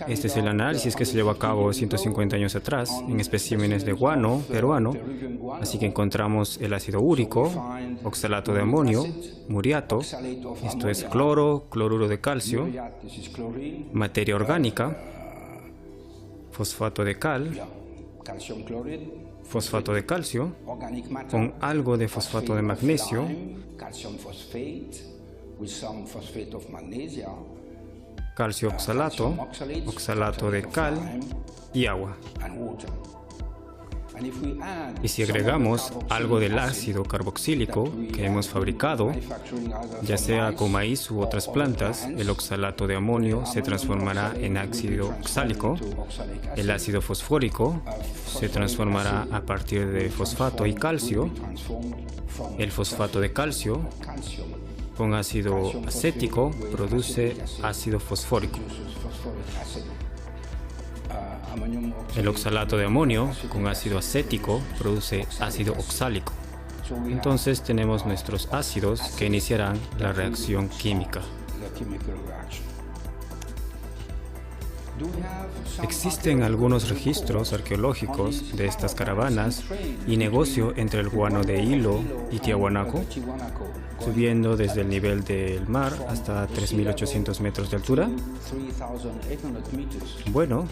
Este es el análisis que se llevó a cabo 150 años atrás en especímenes de guano peruano. Así que encontramos el ácido úrico, oxalato de amonio, muriato, esto es cloro, cloruro de calcio, materia orgánica, fosfato de cal, fosfato de calcio, con algo de fosfato de magnesio, calcio oxalato, oxalato de cal y agua. Y si agregamos algo del ácido carboxílico que hemos fabricado, ya sea con maíz u otras plantas, el oxalato de amonio se transformará en ácido oxálico, el ácido fosfórico se transformará a partir de fosfato y calcio, el fosfato de calcio con ácido acético produce ácido fosfórico. El oxalato de amonio con ácido acético produce ácido oxálico. Entonces tenemos nuestros ácidos que iniciarán la reacción química. Existen algunos registros arqueológicos de estas caravanas y negocio entre el guano de Hilo y Tiahuanaco, subiendo desde el nivel del mar hasta 3.800 metros de altura. Bueno,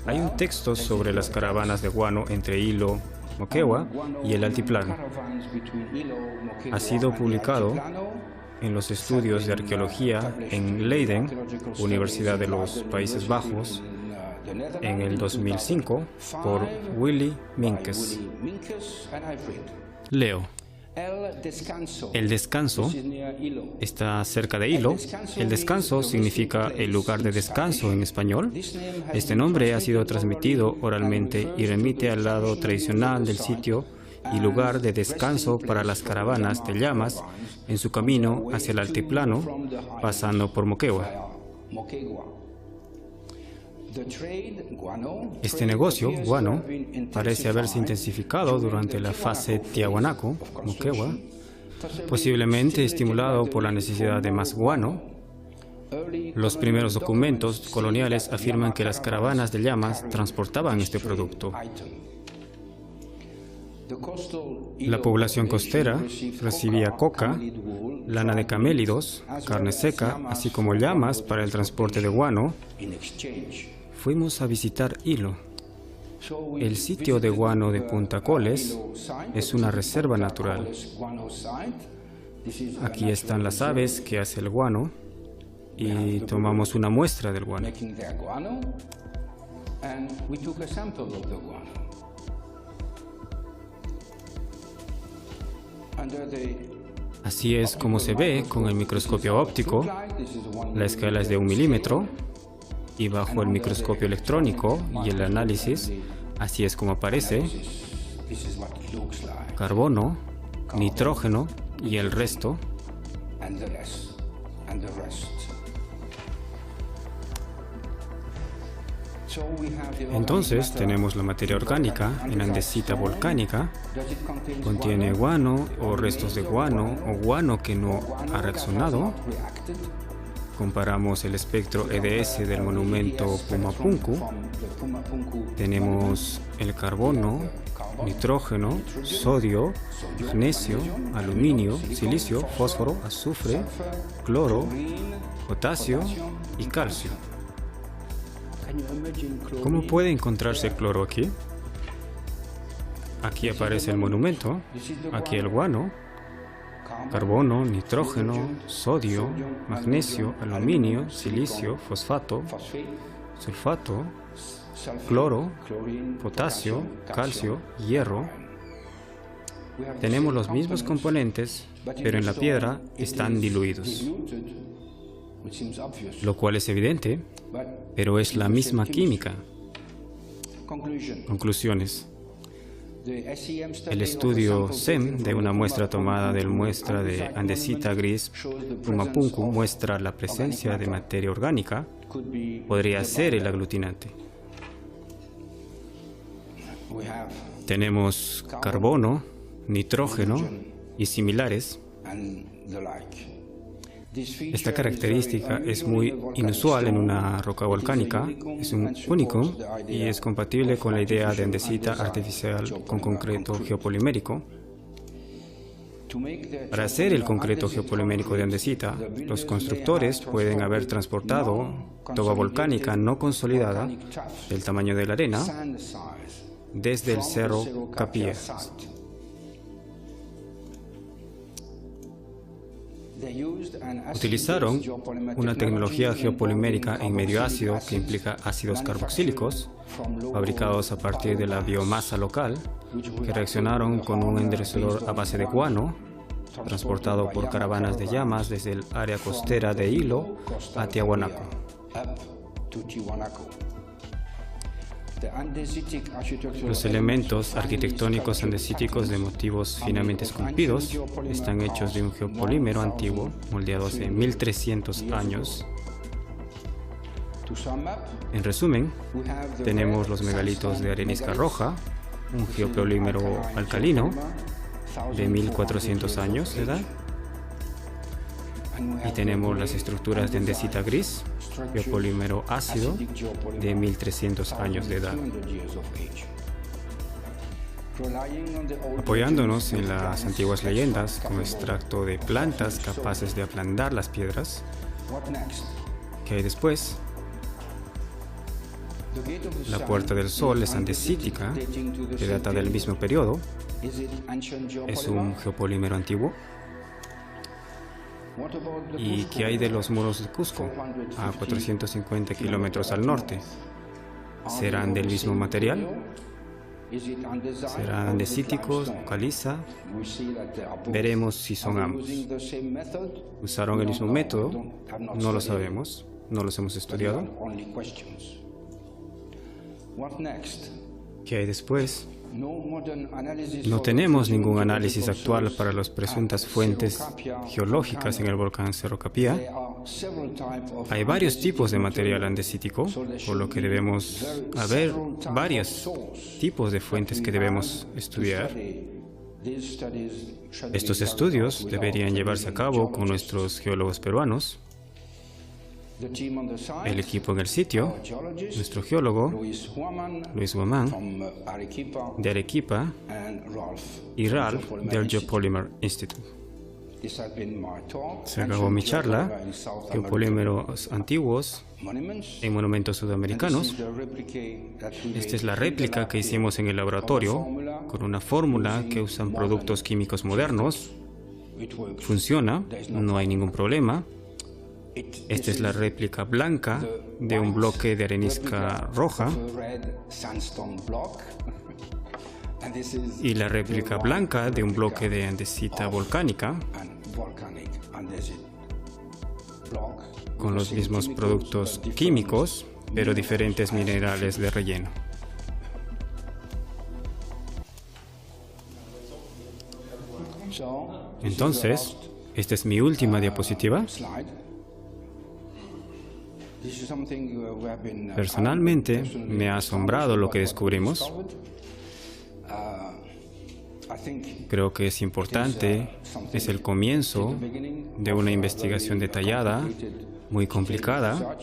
hay un texto sobre las caravanas de guano entre Hilo, Moquegua y el altiplano. Ha sido publicado en los estudios de arqueología en Leiden, Universidad de los Países Bajos, en el 2005 por Willy Minkes. Leo. El descanso está cerca de Hilo. El descanso significa el lugar de descanso en español. Este nombre ha sido transmitido oralmente y remite al lado tradicional del sitio y lugar de descanso para las caravanas de llamas en su camino hacia el altiplano, pasando por Moquegua. Este negocio, guano, parece haberse intensificado durante la fase Tiahuanaco, Moquegua, posiblemente estimulado por la necesidad de más guano. Los primeros documentos coloniales afirman que las caravanas de llamas transportaban este producto. La población costera recibía coca, lana de camélidos, carne seca, así como llamas para el transporte de guano. Fuimos a visitar Hilo. El sitio de guano de Punta Coles es una reserva natural. Aquí están las aves que hace el guano y tomamos una muestra del guano. Así es como se ve con el microscopio óptico. La escala es de 1 milímetro y bajo el microscopio electrónico y el análisis, así es como aparece carbono, nitrógeno y el resto. Entonces tenemos la materia orgánica en andesita volcánica, contiene guano o restos de guano o guano que no ha reaccionado. Comparamos el espectro EDS del monumento Pumapunku. Tenemos el carbono nitrógeno, sodio, magnesio, aluminio, silicio, fósforo, azufre, cloro, potasio y calcio. ¿Cómo puede encontrarse el cloro aquí? Aquí aparece el monumento, aquí el guano, carbono, nitrógeno, sodio, magnesio, aluminio, silicio, fosfato, sulfato, cloro, potasio, calcio, hierro. Tenemos los mismos componentes, pero en la piedra están diluidos, lo cual es evidente, pero es la misma química. Conclusiones. El estudio SEM de una muestra tomada de muestra de andesita gris Pumapunku muestra la presencia de materia orgánica. Podría ser el aglutinante. Tenemos carbono, nitrógeno y similares. Esta característica es muy inusual en una roca volcánica, es un único y es compatible con la idea de andesita artificial con concreto geopolimérico. Para hacer el concreto geopolimérico de andesita, los constructores pueden haber transportado toba volcánica no consolidada del tamaño de la arena desde el cerro Capilla. Utilizaron una tecnología geopolimérica en medio ácido que implica ácidos carboxílicos fabricados a partir de la biomasa local que reaccionaron con un enderezador a base de guano transportado por caravanas de llamas desde el área costera de Hilo a Tiahuanaco. Los elementos arquitectónicos andesíticos de motivos finamente esculpidos están hechos de un geopolímero antiguo, moldeado hace 1300 años. En resumen, tenemos los megalitos de arenisca roja, un geopolímero alcalino de 1400 años de edad, y tenemos las estructuras de andesita gris, geopolímero ácido de 1300 años de edad. Apoyándonos en las antiguas leyendas con extracto de plantas capaces de ablandar las piedras, ¿qué hay después? La Puerta del Sol es andesítica, que data del mismo periodo. ¿Es un geopolímero antiguo? ¿Y qué hay de los muros de Cusco, a 450 kilómetros al norte? ¿Serán del mismo material? ¿Serán andesíticos o caliza? Veremos si son ambos. ¿Usaron el mismo método? No lo sabemos, no los hemos estudiado. ¿Qué hay después? No tenemos ningún análisis actual para las presuntas fuentes geológicas en el volcán Cerro Capilla. Hay varios tipos de material andesítico, por lo que debemos haber varios tipos de fuentes que debemos estudiar. Estos estudios deberían llevarse a cabo con nuestros geólogos peruanos. El equipo en el sitio, nuestro geólogo, Luis Guamán, de Arequipa, y Ralph, del Geopolymer Institute. Se acabó mi charla, Geopolímeros antiguos en monumentos sudamericanos. Esta es la réplica que hicimos en el laboratorio, con una fórmula que usan productos químicos modernos. Funciona, no hay ningún problema. Esta es la réplica blanca de un bloque de arenisca roja y la réplica blanca de un bloque de andesita volcánica con los mismos productos químicos, pero diferentes minerales de relleno. Entonces, esta es mi última diapositiva. Personalmente, me ha asombrado lo que descubrimos. Creo que es importante, es el comienzo de una investigación detallada muy complicada,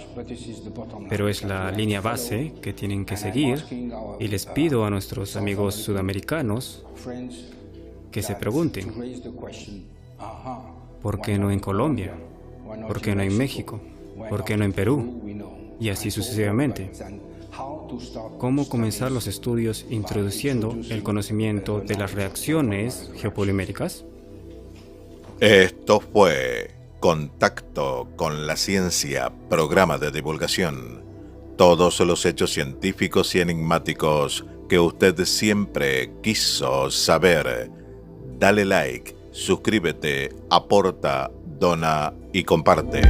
pero es la línea base que tienen que seguir, y les pido a nuestros amigos sudamericanos que se pregunten, ¿por qué no en Colombia? ¿Por qué no en México? ¿Por qué no en Perú? Y así sucesivamente. ¿Cómo comenzar los estudios introduciendo el conocimiento de las reacciones geopoliméricas? Esto fue Contacto con la Ciencia, programa de divulgación. Todos los hechos científicos y enigmáticos que usted siempre quiso saber. Dale like, suscríbete, aporta, dona y comparte.